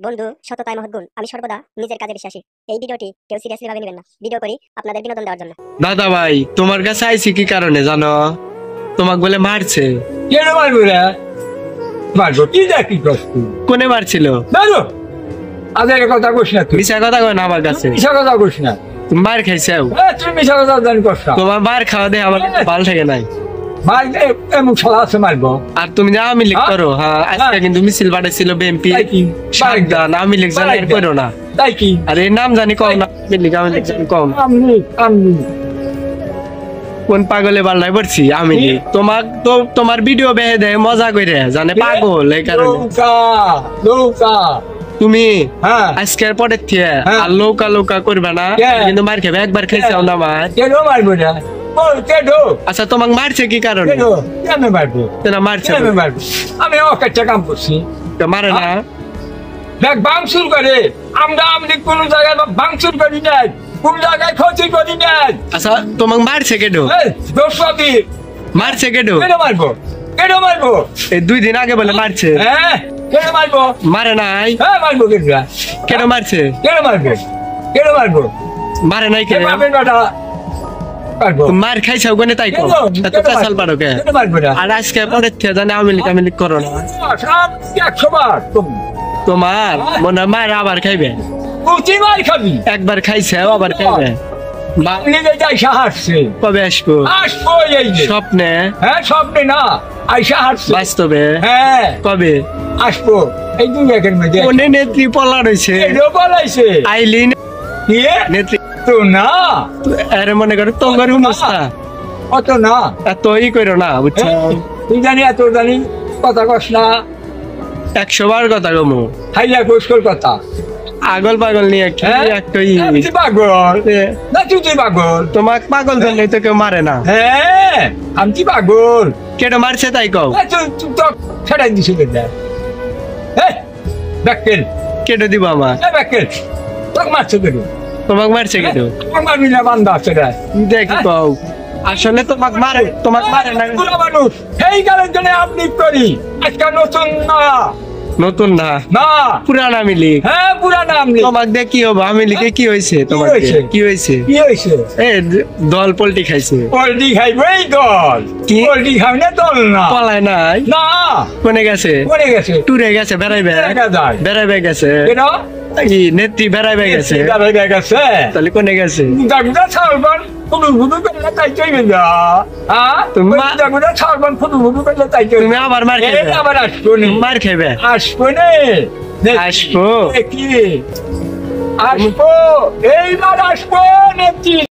বন্ধু সততায় মহৎ গুণ। আমি সর্বদা নিজের কাজে বিশ্বাসী। এই ভিডিওটি কেউ সিরিয়াসলি ভাবে নেবেন না। ভিডিও করি আপনাদের বিনোদন দেওয়ার জন্য। দাদা ভাই তোমার কাছে আইছি কি কারণে জানো? তোমাকে বলে মারছে। কেন মারবো রে? মারবো কি দেখি কষ্ট কোনে মারছিল? মারো আদের কথা কইস না তুই। মিশা কথা কয় না আমার কাছে। মিশা কথা কইস না। তুমি মার খাইছাও। তুই মিশা কথা জানি কষ্ট। তোমার মার খাওয়া দে আমার ভালো থাকে নাই। মারবে এমন শালা আছে মারবো। আর তুমি যে আওয়ামী লীগ করো, হ্যাঁ আজকে কিন্তু মিছিল বাড়াইছিল বিএনপি। তাই কি? সাবধান, আওয়ামী লীগ জানি এর করো না। তাই কি? আর এই নাম জানি কম না, আওয়ামী লীগ জানি কম। আমি কোন পাগলে বাল্লাই পড়ছি আমি লীগ। তোমার ভিডিও বেহে দেয় মজা করে, জানে পাগল এই কারণে। লৌকা তুমি হ্যাঁ আজকের পরের থেকে হ্যাঁ। আর লৌকা লৌকা করবে না, কিন্তু মার খাবে। একবার খাইছাও না মার। কেন মারবো না? আচ্ছা তোমাকে মারছে কি কারণে? কেন মারবো? কেন মারছে? কেন মারবো? আমি অকাচ্চা কাম করছি। তো মারে না? দেখ ভাঙচুর করে আমরা কোন জায়গায় ভাঙচুর করি নাই, কোন জায়গায় ক্ষতি করি নাই। আচ্ছা তোমাকে মারছে কেডো? দোষী মারছে কেডো? কেন মারবো? কেন মারবো? এই 2 দিন আগে বলে মারছে। হ্যাঁ কেন মারবো? মারে নাই? হ্যাঁ মারবো কেন? কেন মারছে? কেন মারবো? কেন মারবো? মারে নাই কে? মারবেন বেটা মারবো। মার খাইছাও কোনে তাই কো? এত চাল পারো কে? কেন মারবো না? আর আজকে পরের থেকে জানে আওয়ামী লীগ করো না। 100 বার তোমার মনে মার আবার খাইবে। তুই মার খাবি। একবার খাইছে আবার খাইবে। লিগে যাই সাহায্যে কবে আসবো? আসবো এই যে স্বপ্নে? হ্যাঁ স্বপ্নে না আইসা হাঁটছে। বাস্তবে? হ্যাঁ কবে আসবো? এই 2 একের মধ্যে কোনে নেত্রী পলা রয়েছে? বলাইছে আইলি কি নেত্রী তো না আরে মনে করো তোমার অবস্থা অত না এত ই করো না, বুঝছো? তুই জানি এত জানি কথা কস না। 100 বার কথা কমু। হাইলা কোসকর কথা আগল পাগল নিয়ে কি একটা আমি তুই পাগল না তুই পাগল। তোমাক পাগল জানলে তো কেউ মারে না। হ্যাঁ আমি তুই পাগল। কেন মারছে তাই কও? তুই তো ছেড়াই দিছিল ব্যাকেল কেটে দিব আমার? ব্যাকেল তোকে মারছে কেন? তোমাক মারছে কেন? মারবি না বান্ধা আছে রে। দেখি কও আসলে তোমাক মারে না। পুরো মানুষ এই কারণের জন্য আপনি করি আজকে নতুন না নতুন না না পুরানা আওয়ামী লীগ। হ্যাঁ পুরানা আপনি তোমাক দিয়ে কি হবে? আওয়ামী লীগে কি হয়েছে? তোমার কি হয়েছে? কি হয়েছে? এ দল পল্টি খাইছে। পোল্ট্রি খাইবে এই দল কি? পোল্ট্রি খাবি না দল না পলায় নাই? না কোনে গেছে? পড়ে গেছে টুরে গেছে, বেড়াইবে দেখা যায় বেড়াইবে গেছে। কেন কি নেত্রী বেড়াইবে গেছে? দেখা গেছে তাহলে কোনে গেছে? দাগুদা ছাড়বান ফুটু ফুটু করলে তাই চইবে না। হ্যাঁ তুমি দাগুদা ছাড়বান ফুটু ফুটু করলে তাই চইবে। তুমি আবার মার খাইবে? আবার আসবো নি মার খাইবে? আসবো নে আসবো কি আসবো এই